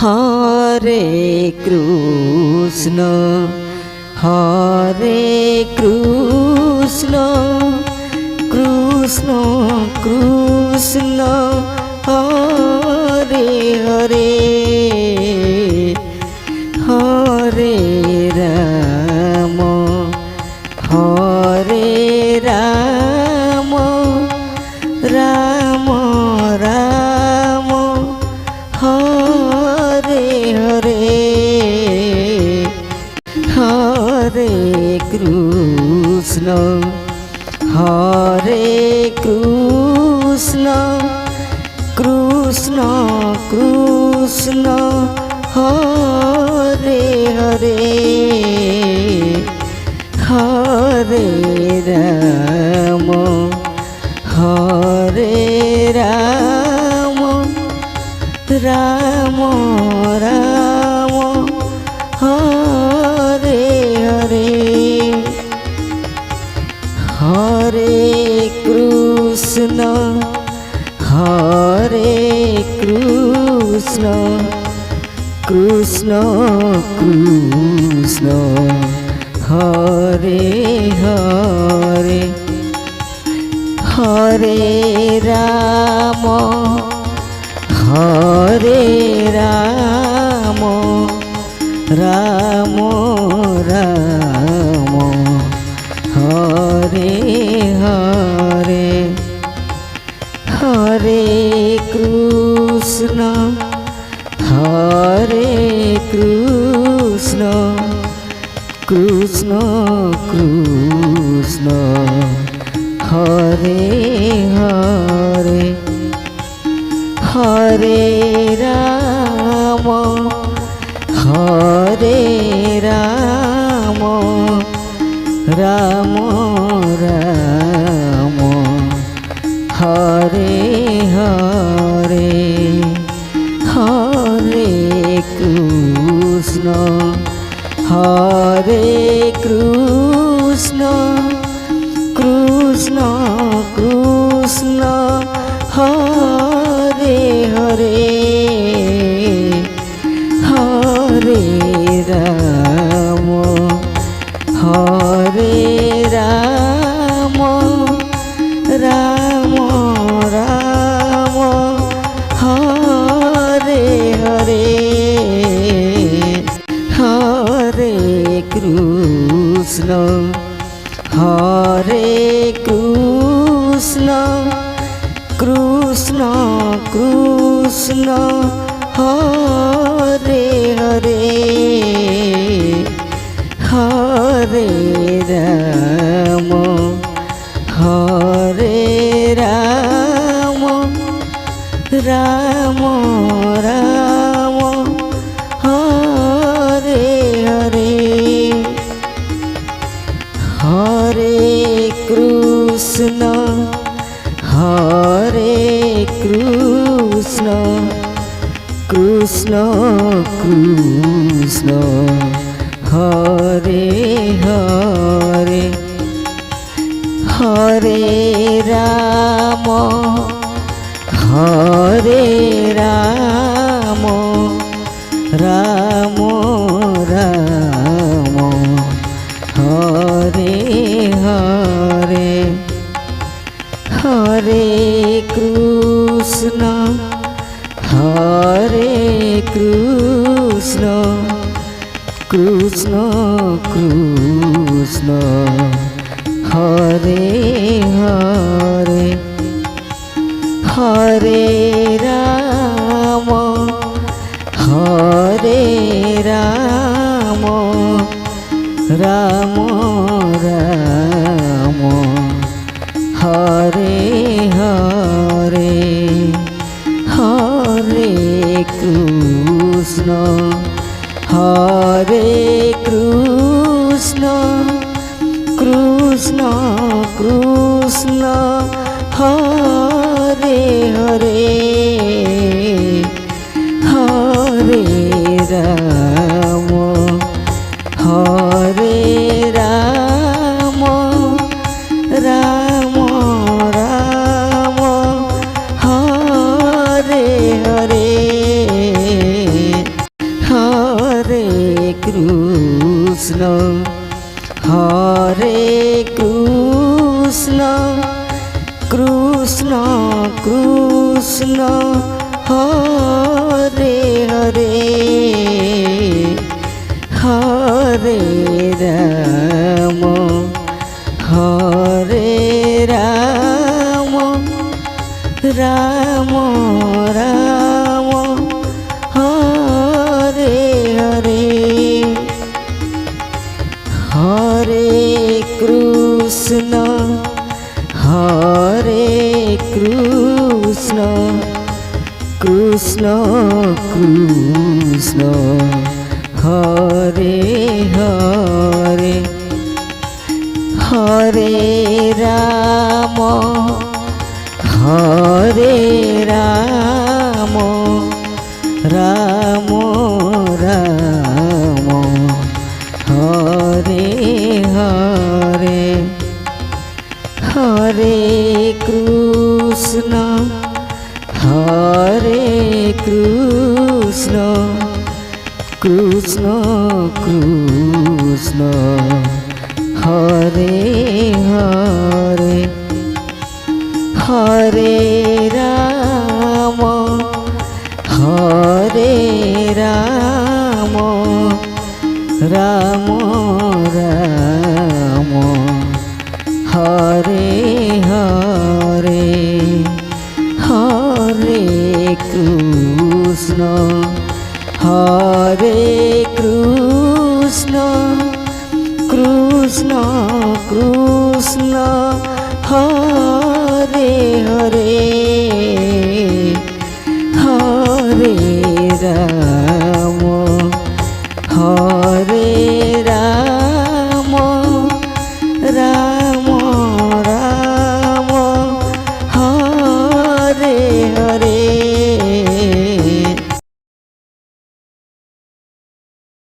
Hare Krishna Krishna Krishna Hare Hare Hare Ram Ram Ram Hare Hare Hare Krishna Krishna Krishna Hare Hare Hare Ram Ram Ram Hare Hare Hare Krishna Krishna Krishna Hare Hare Hare Ram Ram Ram Hare Hare Hare Krishna Krishna Krishna Hare Hare Hare Ram Ram Ram Hare Hare Hare Krishna Krishna Krishna Hare Hare Hare Ram Ram Ram Ram Hare Hare Hare Krishna Krishna Krishna Hare Hare Hare Ram Ram Ram Hare Hare Hare Krishna Krishna Krishna Hare Hare Hare Ram Ram Ram Hare Hare Hare Krishna Krishna Krishna Hare Hare Hare Ram Ram Ram Hare Hare Hare Krishna Krishna Krishna Hare Hare Hare Ram Krishna Krishna Hare Hare Hare Ram Hare Ram Ram Ram Hare Hare Hare Krishna Krishna Krishna Hare Hare Hare Ram Ram Ram Hare Hare Hare Krishna Krishna Krishna Krishna Hare Hare Hare Ram Ram Ram Ram Hare Hare Hare Krishna Krishna Krishna Hare Hare Hare Ram Hare